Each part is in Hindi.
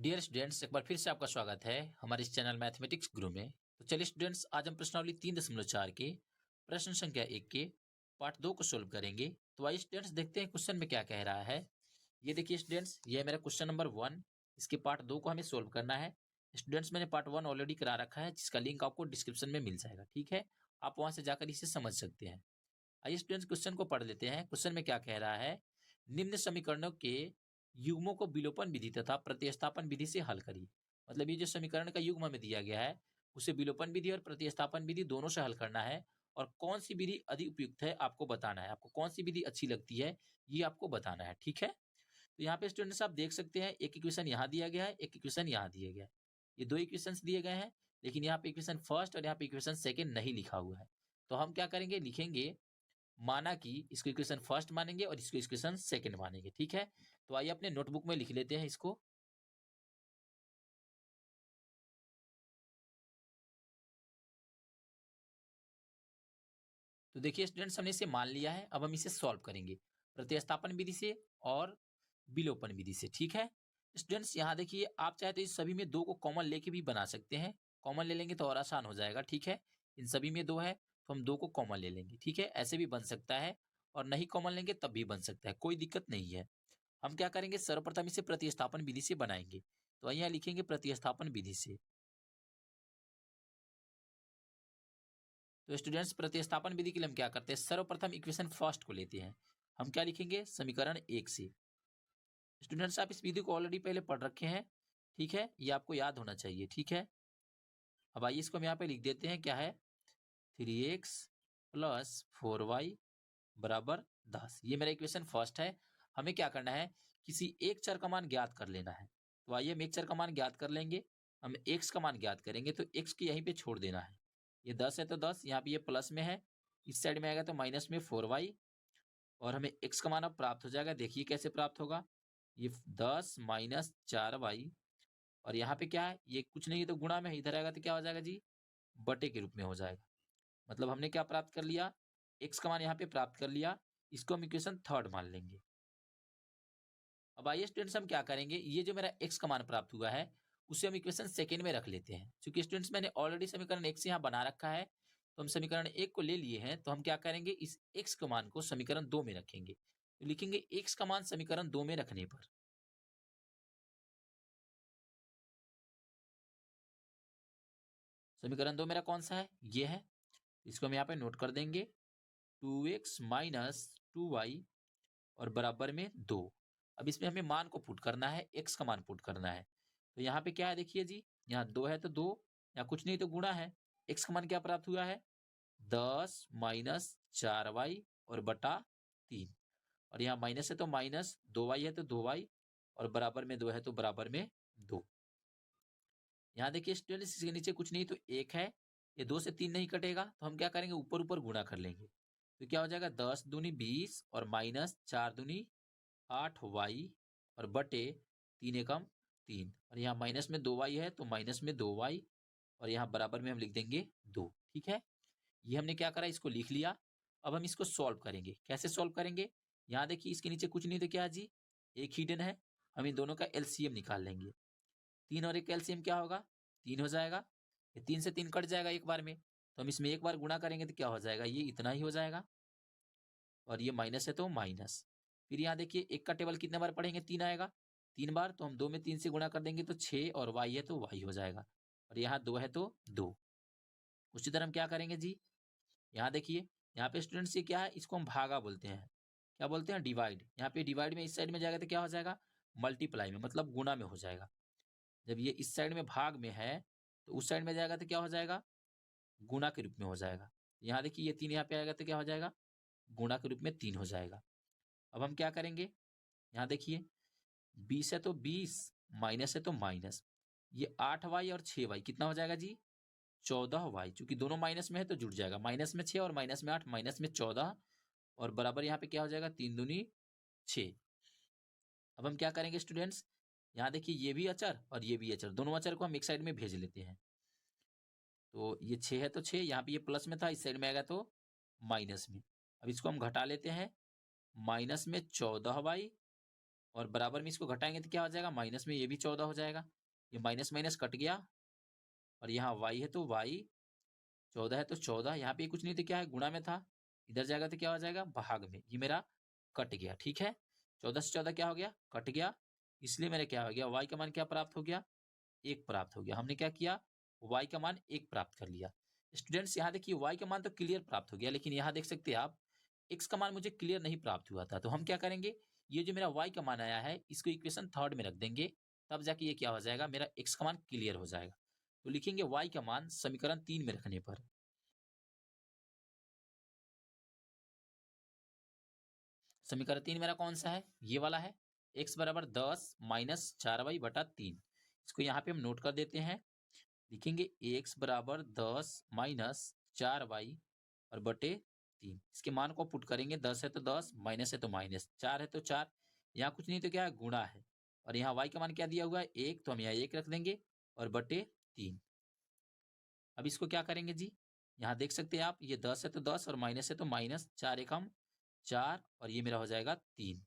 डियर स्टूडेंट्स, एक बार फिर से आपका स्वागत है हमारे इस चैनल मैथमेटिक्स गुरु में। तो चलिए स्टूडेंट्स, आज हम प्रश्नावली 3.4 के प्रश्न संख्या 1 के पार्ट 2 को सोल्व करेंगे। तो आइए स्टूडेंट्स देखते हैं क्वेश्चन में क्या कह रहा है। ये देखिए स्टूडेंट्स, ये है मेरा क्वेश्चन नंबर 1। इसके पार्ट 2 को हमें सोल्व करना है। स्टूडेंट्स, मैंने पार्ट 1 ऑलरेडी करा रखा है, जिसका लिंक आपको डिस्क्रिप्शन में मिल जाएगा। ठीक है, आप वहां से जाकर इसे समझ सकते हैं। आइए स्टूडेंट्स, क्वेश्चन को पढ़ लेते हैं। क्वेश्चन में क्या कह रहा है, निम्न समीकरणों के युग्मों को विलोपन विधि तथा प्रतिस्थापन विधि से हल करिए। मतलब ये जो समीकरण का युग्म हमें दिया गया है, उसे विलोपन विधि और प्रतिस्थापन विधि दोनों से हल करना है। और कौन सी विधि अधिक उपयुक्त है आपको बताना है, आपको कौन सी विधि अच्छी लगती है ये आपको बताना है। ठीक है, तो यहाँ पे स्टूडेंट्स आप देख सकते हैं, एक इक्वेशन यहाँ दिया गया है, एक इक्वेशन यहाँ दिया गया है। ये दो इक्वेशन दिए गए हैं, लेकिन यहाँ पे इक्वेशन फर्स्ट और यहाँ पे इक्वेशन सेकेंड नहीं लिखा हुआ है। तो हम क्या करेंगे, लिखेंगे माना कि इसको इक्वेशन फर्स्ट मानेंगे और इसको इक्वेशन सेकंड मानेंगे। ठीक है, तो आइए अपने नोटबुक में लिख लेते हैं इसको। तो देखिए स्टूडेंट्स, हमने इसे मान लिया है। अब हम इसे सॉल्व करेंगे प्रतिस्थापन विधि से और विलोपन विधि से। ठीक है स्टूडेंट्स, यहाँ देखिए, आप चाहे तो इस सभी में दो को कॉमन लेके भी बना सकते हैं। कॉमन ले लेंगे तो और आसान हो जाएगा। ठीक है, इन सभी में दो है तो हम दो को कॉमन ले लेंगे। ठीक है, ऐसे भी बन सकता है और नहीं कॉमन लेंगे तब भी बन सकता है, कोई दिक्कत नहीं है। हम क्या करेंगे, सर्वप्रथम इसे प्रतिस्थापन विधि से बनाएंगे। तो यहाँ लिखेंगे प्रतिस्थापन विधि से। तो स्टूडेंट्स, प्रतिस्थापन विधि के लिए हम क्या करते हैं, सर्वप्रथम इक्वेशन फर्स्ट को लेते हैं। हम क्या लिखेंगे, समीकरण 1 से। स्टूडेंट्स, आप इस विधि को ऑलरेडी पहले पढ़ रखे हैं। ठीक है, ये आपको याद होना चाहिए। ठीक है, अब आइए इसको हम यहाँ पे लिख देते हैं। क्या है, 3x प्लस 4y बराबर 10। ये मेरा इक्वेशन फर्स्ट है। हमें क्या करना है, किसी एक चर का मान ज्ञात कर लेना है। तो आइए हम एक चर का मान ज्ञात कर लेंगे। हम x का मान ज्ञात करेंगे तो x को यहीं पे छोड़ देना है। ये 10 है तो 10, यहाँ पे ये प्लस में है, इस साइड में आएगा तो माइनस में 4y। और हमें x का मान अब प्राप्त हो जाएगा। देखिए कैसे प्राप्त होगा, ये 10 माइनस 4y। और यहाँ पे क्या है, ये कुछ नहीं है तो गुणा में है, इधर आएगा तो क्या हो जाएगा जी, बटे के रूप में हो जाएगा। मतलब हमने क्या प्राप्त कर लिया, x का मान यहाँ पे प्राप्त कर लिया। इसको हम इक्वेशन थर्ड मान लेंगे। अब आइए स्टूडेंट्स, हम क्या करेंगे, ये जो मेरा x का मान प्राप्त हुआ है उसे हम इक्वेशन सेकेंड में रख लेते हैं। क्योंकि स्टूडेंट्स, मैंने ऑलरेडी समीकरण 1 से यहाँ बना रखा है, तो हम समीकरण 1 को ले लिए हैं। तो हम क्या करेंगे, इस x के मान को समीकरण 2 में रखेंगे। तो लिखेंगे x का मान समीकरण 2 में रखने पर, समीकरण 2 मेरा कौन सा है, ये है। इसको हम यहाँ पे नोट कर देंगे, 2x माइनस 2y और बराबर में 2। अब इसमें हमें मान को पुट करना है, x का मान पुट करना है। तो यहाँ पे क्या है, देखिए जी, यहाँ 2 है तो 2, यहाँ कुछ नहीं तो गुणा है। x का मान क्या प्राप्त हुआ है, 10 माइनस 4y और बटा 3। और यहाँ माइनस है तो माइनस, 2y है तो 2y और बराबर में 2 है तो बराबर में 2। यहाँ देखिए स्टूडेंट्स, इसके नीचे कुछ नहीं तो 1 है, ये 2 से 3 नहीं कटेगा तो हम क्या करेंगे, ऊपर ऊपर गुणा कर लेंगे। तो क्या हो जाएगा, 10 दूनी 20 और माइनस 4 दूनी 8y और बटे 3 एकम 3। और यहाँ माइनस में 2y है तो माइनस में 2y और यहाँ बराबर में हम लिख देंगे 2। ठीक है, ये हमने क्या करा, इसको लिख लिया। अब हम इसको सॉल्व करेंगे। कैसे सॉल्व करेंगे, यहाँ देखिए इसके नीचे कुछ नहीं तो क्या जी, एक हिडन है। हम इन दोनों का एलसीएम निकाल लेंगे। 3 और एक एलसीएम क्या होगा, 3 हो जाएगा। ये 3 से 3 कट जाएगा एक बार में, तो हम इसमें एक बार गुणा करेंगे तो क्या हो जाएगा, ये इतना ही हो जाएगा। और ये माइनस है तो माइनस। फिर यहाँ देखिए एक का टेबल कितने बार पढ़ेंगे, 3 आएगा 3 बार, तो हम 2 में 3 से गुणा कर देंगे तो 6 और y है तो y हो जाएगा। और यहाँ 2 है तो 2। उसी तरह हम क्या करेंगे जी, यहाँ देखिए, यहाँ पे स्टूडेंट्स ये क्या है, इसको हम भागा बोलते हैं। क्या बोलते हैं, डिवाइड। यहाँ पे डिवाइड में इस साइड में जाएगा तो क्या हो जाएगा, मल्टीप्लाई में, मतलब गुना में हो जाएगा। जब ये इस साइड में भाग में है तो उस साइड में जाएगा तो क्या हो जाएगा, गुणा के रूप में हो जाएगा। यहाँ देखिए ये 3 यहाँ पे आएगा तो क्या हो जाएगा, गुणा के रूप में 3 हो जाएगा। अब हम क्या करेंगे, यहाँ देखिए 20 है तो 20, माइनस है तो माइनस, ये 8y और 6y कितना हो जाएगा जी, 14y। चूंकि दोनों माइनस में है तो जुड़ जाएगा, माइनस में 6 और माइनस में 8, माइनस में 14 और बराबर यहाँ पे क्या हो जाएगा, 3 दूनी 6। अब हम क्या करेंगे स्टूडेंट्स, यहाँ देखिए ये भी अचर और ये भी अचर, दोनों अचर को हम एक साइड में भेज लेते हैं। तो ये 6 है तो 6, यहाँ पे ये प्लस में था, इस साइड में आएगा तो माइनस में। अब इसको हम घटा लेते हैं, माइनस में 14y और बराबर में इसको घटाएंगे तो क्या हो जाएगा, माइनस में ये भी 14 हो जाएगा। ये माइनस माइनस कट गया और यहाँ y है तो y, 14 है तो 14, यहाँ पे कुछ नहीं तो क्या है, गुणा में था, इधर जाएगा तो क्या हो जाएगा, भाग में। ये मेरा कट गया, ठीक है। 14 से 14 क्या हो गया, कट गया। इसलिए मेरा क्या हो गया, y का मान क्या प्राप्त हो गया, 1 प्राप्त हो गया। हमने क्या किया, y का मान 1 प्राप्त कर लिया। स्टूडेंट्स यहाँ देखिए, y का मान तो क्लियर प्राप्त हो गया, लेकिन यहाँ देख सकते हैं आप, x का मान मुझे क्लियर नहीं प्राप्त हुआ था। तो हम क्या करेंगे, ये जो मेरा y का मान आया है, इसको इक्वेशन थर्ड में रख देंगे, तब जाके ये क्या हो जाएगा, मेरा x का मान क्लियर हो जाएगा। तो लिखेंगे y का मान समीकरण 3 में रखने पर, समीकरण 3 मेरा कौन सा है, ये वाला है, x बराबर 10 माइनस 4y बटा 3। इसको यहाँ पे हम नोट कर देते हैं, लिखेंगे x बराबर 10 माइनस 4y और बटे 3। इसके मान को पुट करेंगे, 10 है तो 10, माइनस है तो माइनस, 4 है तो 4, यहाँ कुछ नहीं तो क्या है, गुणा है। और यहाँ y का मान क्या दिया हुआ है, 1, तो हम यहाँ 1 रख देंगे और बटे 3। अब इसको क्या करेंगे जी, यहाँ देख सकते हैं आप, ये 10 है तो 10 और माइनस है तो माइनस, 4 एकम 4 और ये मेरा हो जाएगा 3।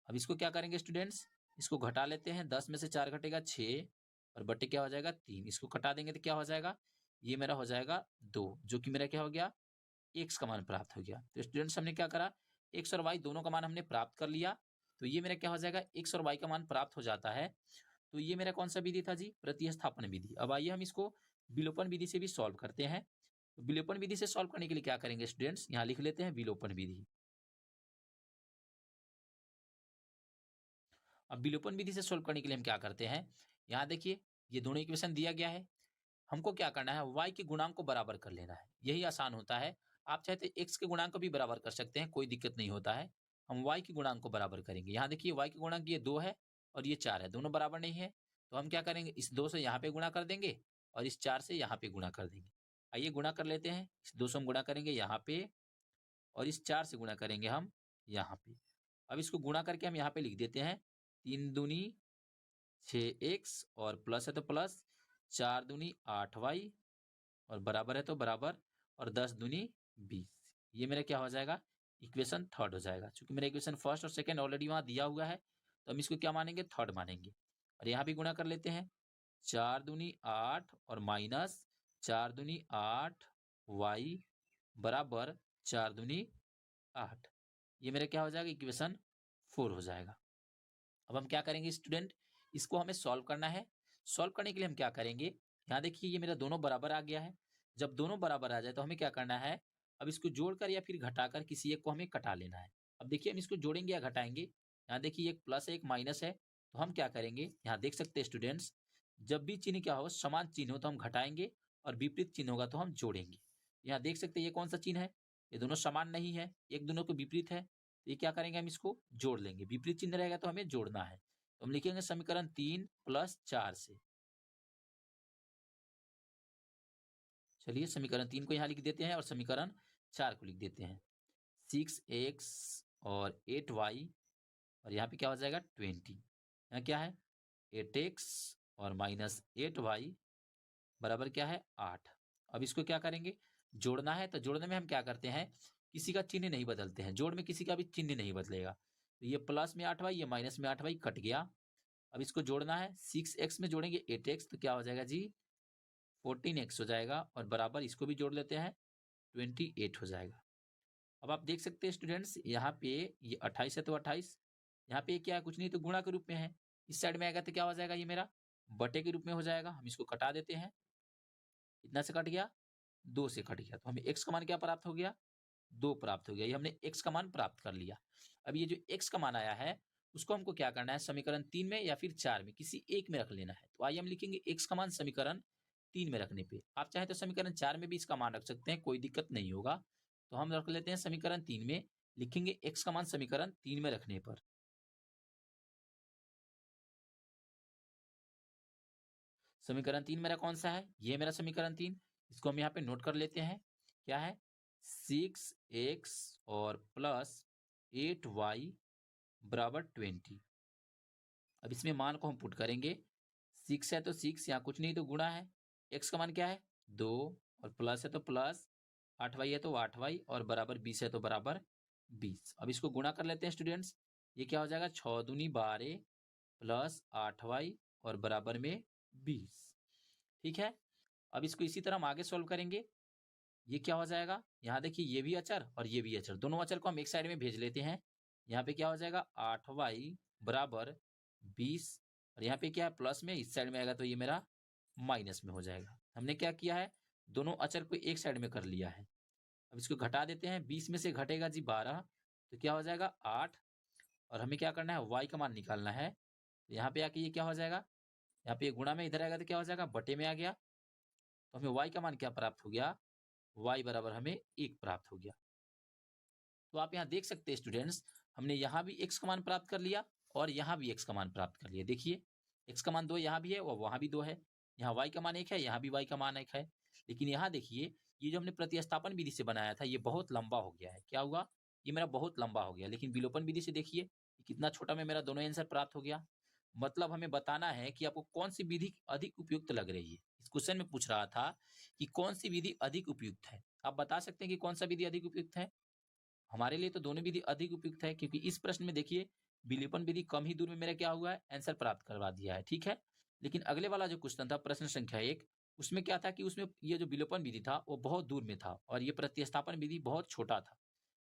अब इसको क्या करेंगे स्टूडेंट्स, इसको घटा लेते हैं, 10 में से 4 घटेगा 6 और बटे क्या हो जाएगा 3। इसको घटा देंगे तो क्या हो जाएगा, ये मेरा हो जाएगा 2, जो कि मेरा क्या हो गया, x का मान प्राप्त हो गया। तो स्टूडेंट्स हमने क्या करा, x और y दोनों का मान हमने प्राप्त कर लिया। तो ये मेरा क्या हो जाएगा, x और y का मान प्राप्त हो जाता है। तो ये मेरा कौन सा विधि था जी, प्रतिस्थापन विधि। अब आइए हम इसको विलोपन विधि से भी सॉल्व करते हैं। तो विलोपन विधि से सॉल्व करने के लिए क्या करेंगे स्टूडेंट्स, यहाँ लिख लेते हैं विलोपन विधि। अब विलोपन विधि से सॉल्व करने के लिए हम क्या करते हैं, यहाँ देखिए, ये दोनों इक्वेशन दिया गया है, हमको क्या करना है, y के गुणांक को बराबर कर लेना है, यही आसान होता है। आप चाहे तो x के गुणांक को भी बराबर कर सकते हैं, कोई दिक्कत नहीं होता है। हम y के गुणांक को बराबर करेंगे। यहाँ देखिए, y के गुणांक ये 2 है और ये 4 है, दोनों बराबर नहीं है। तो हम क्या करेंगे, इस 2 से यहाँ पे गुणा कर देंगे और इस 4 से यहाँ पे गुणा कर देंगे। आइए गुणा कर लेते हैं, इस 2 से हम गुणा करेंगे यहाँ पे और इस 4 से गुणा करेंगे हम यहाँ पे। अब इसको गुणा करके हम यहाँ पे लिख देते हैं, 3 दूनी 6x और प्लस है तो प्लस, 4 दूनी 8y और बराबर है तो बराबर, और 10 दूनी 20। ये मेरा क्या हो जाएगा, इक्वेशन थर्ड हो जाएगा। चूंकि मेरा इक्वेशन फर्स्ट और सेकंड ऑलरेडी वहां दिया हुआ है, तो हम इसको क्या मानेंगे, थर्ड मानेंगे। और यहाँ भी गुणा कर लेते हैं, 4 दूनी 8 और माइनस 4 दूनी 8 y बराबर 4 दूनी 8। ये मेरा क्या हो जाएगा, इक्वेशन 4 हो जाएगा। अब हम क्या करेंगे स्टूडेंट, इसको हमें सॉल्व करना है। सॉल्व करने के लिए हम क्या करेंगे, यहाँ देखिए, ये मेरा दोनों बराबर आ गया है। जब दोनों बराबर आ जाए तो हमें क्या करना है, अब इसको जोड़कर या फिर घटाकर किसी एक को हमें कटा लेना है। अब देखिए, हम इसको जोड़ेंगे या घटाएंगे, यहाँ देखिए एक प्लस है एक माइनस है, तो हम क्या करेंगे, यहाँ देख सकते हैं स्टूडेंट्स, जब भी चिन्ह क्या हो, समान चिन्ह हो तो हम घटाएंगे और विपरीत चिन्ह होगा तो हम जोड़ेंगे। यहाँ देख सकते हैं ये कौन सा चिन्ह है, ये दोनों समान नहीं है, एक दोनों को विपरीत है, तो ये क्या करेंगे, हम इसको जोड़ लेंगे। विपरीत चिन्ह रहेगा तो हमें जोड़ना है। तो हम लिखेंगे समीकरण 3 प्लस 4 से। चलिए समीकरण 3 को यहाँ लिख देते हैं और समीकरण 4 को लिख देते हैं, 6x और 8y और यहाँ पे क्या हो जाएगा 20। यहाँ क्या है 8x और माइनस 8y बराबर क्या है 8। अब इसको क्या करेंगे, जोड़ना है। तो जोड़ने में हम क्या करते हैं, किसी का चिन्ह नहीं बदलते हैं, जोड़ में किसी का भी चिन्ह नहीं बदलेगा। तो ये प्लस में 8y, ये माइनस में 8y कट गया। अब इसको जोड़ना है, 6x में जोड़ेंगे 8x, तो क्या हो जाएगा जी 14x हो जाएगा और बराबर इसको भी जोड़ लेते हैं 28 हो जाएगा। अब आप देख सकते हैं स्टूडेंट्स, यहाँ पे ये 28 है तो 28, यहाँ पे क्या है, कुछ नहीं तो गुणा के रूप में है, इस साइड में आएगा तो क्या हो जाएगा, ये मेरा बटे के रूप में हो जाएगा। हम इसको कटा देते हैं, कितना से कट गया, 2 से कट गया, तो हमें x का मान क्या प्राप्त हो गया, 2 प्राप्त हो गया। ये हमने x का मान प्राप्त कर लिया। अब ये जो x का मान आया है, उसको हमको क्या करना है, समीकरण 3 में या फिर 4 में किसी एक में रख लेना है। तो आइए हम लिखेंगे x का मान समीकरण 3 में रखने पे, आप चाहे तो समीकरण 4 में भी इसका मान रख सकते हैं, कोई दिक्कत नहीं होगा। तो हम रख लेते हैं समीकरण 3 में, लिखेंगे x का मान समीकरण 3 में रखने पर। समीकरण 3 मेरा कौन सा है, ये मेरा समीकरण 3, इसको हम यहाँ पे नोट कर लेते हैं। क्या है, 6x और प्लस 8y बराबर 20। अब इसमें मान को हम पुट करेंगे, 6 है तो 6, यहाँ कुछ नहीं तो गुणा है, x का मान क्या है 2 और प्लस है तो प्लस, 8y है तो 8y और बराबर 20 है तो बराबर 20। अब इसको गुणा कर लेते हैं स्टूडेंट्स, ये क्या हो जाएगा 6 दूनी 12 प्लस 8y और बराबर में 20। ठीक है, अब इसको इसी तरह हम आगे सोल्व करेंगे। ये क्या हो जाएगा, यहाँ देखिए ये भी अचर और ये भी अचर, दोनों अचर को हम एक साइड में भेज लेते हैं। यहाँ पे क्या हो जाएगा 8y बराबर 20 और यहाँ पे क्या है प्लस में, इस साइड में आएगा तो ये मेरा माइनस में हो जाएगा। हमने क्या किया है, दोनों अचर को एक साइड में कर लिया है। अब इसको घटा देते हैं, 20 में से घटेगा जी 12, तो क्या हो जाएगा 8 और हमें क्या करना है y का मान निकालना है। तो यहाँ पे आके ये क्या हो जाएगा, यहाँ पे गुणा में इधर आएगा तो क्या हो जाएगा बटे में आ गया, तो हमें y का मान क्या प्राप्त हो गया, y बराबर हमें 1 प्राप्त हो गया। तो आप यहाँ देख सकते हैं स्टूडेंट्स, हमने यहाँ भी x का मान प्राप्त कर लिया और यहाँ भी x का मान प्राप्त कर लिया। देखिए x का मान 2 यहाँ भी है और वहां भी 2 है, यहाँ y का मान 1 है, यहाँ भी y का मान 1 है। लेकिन यहाँ देखिए ये जो हमने प्रतिस्थापन विधि से बनाया था ये बहुत लंबा हो गया है। क्या हुआ, ये मेरा बहुत लंबा हो गया, लेकिन विलोपन विधि से देखिए कितना छोटा में मेरा दोनों आंसर प्राप्त हो गया। मतलब हमें बताना है कि आपको कौन सी विधि अधिक उपयुक्त लग रही है। इस क्वेश्चन में पूछ रहा था कि कौन सी विधि अधिक उपयुक्त है। आप बता सकते हैं कि कौन सा विधि अधिक उपयुक्त है। हमारे लिए तो दोनों विधि अधिक उपयुक्त है, क्योंकि इस प्रश्न में देखिए विलोपन विधि कम ही दूर में मेरा क्या हुआ है आंसर प्राप्त करवा दिया है। ठीक है, लेकिन अगले वाला जो क्वेश्चन था प्रश्न संख्या 1, उसमें क्या था कि उसमें ये जो विलोपन विधि था वो बहुत दूर में था और ये प्रतिस्थापन विधि बहुत छोटा था।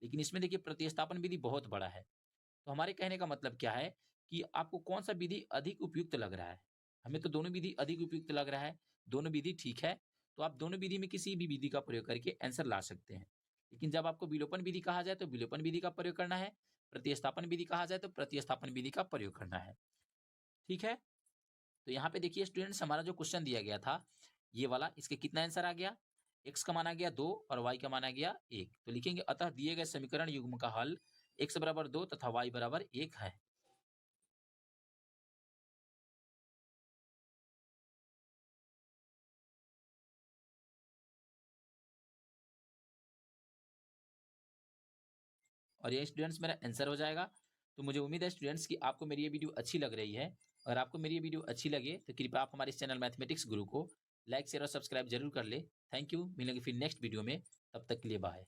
लेकिन इसमें देखिए प्रतिस्थापन विधि बहुत बड़ा है। तो हमारे कहने का मतलब क्या है कि आपको कौन सा विधि अधिक उपयुक्त लग रहा है। हमें तो दोनों विधि अधिक उपयुक्त लग रहा है, दोनों विधि ठीक है, तो आप दोनों विधि में किसी भी विधि का प्रयोग करके आंसर ला सकते हैं। लेकिन जब आपको विलोपन विधि कहा जाए तो विलोपन विधि का प्रयोग करना है, प्रतिस्थापन विधि कहा जाए तो प्रतिस्थापन विधि का प्रयोग करना है। ठीक है, तो यहाँ पे देखिए स्टूडेंट्स हमारा जो क्वेश्चन दिया गया था ये वाला, इसके कितना आंसर आ गया, x का मान आ गया 2 और y का मान आ गया 1। तो लिखेंगे अतः दिए गए समीकरण युग्म का हल x बराबर 2 तथा y बराबर 1 है। और ये स्टूडेंट्स मेरा आंसर हो जाएगा। तो मुझे उम्मीद है स्टूडेंट्स कि आपको मेरी ये वीडियो अच्छी लग रही है। अगर आपको मेरी ये वीडियो अच्छी लगे तो कृपया आप हमारे इस चैनल मैथमेटिक्स गुरु को लाइक शेयर और सब्सक्राइब जरूर कर ले। थैंक यू, मिलेंगे फिर नेक्स्ट वीडियो में, तब तक के लिए बाय।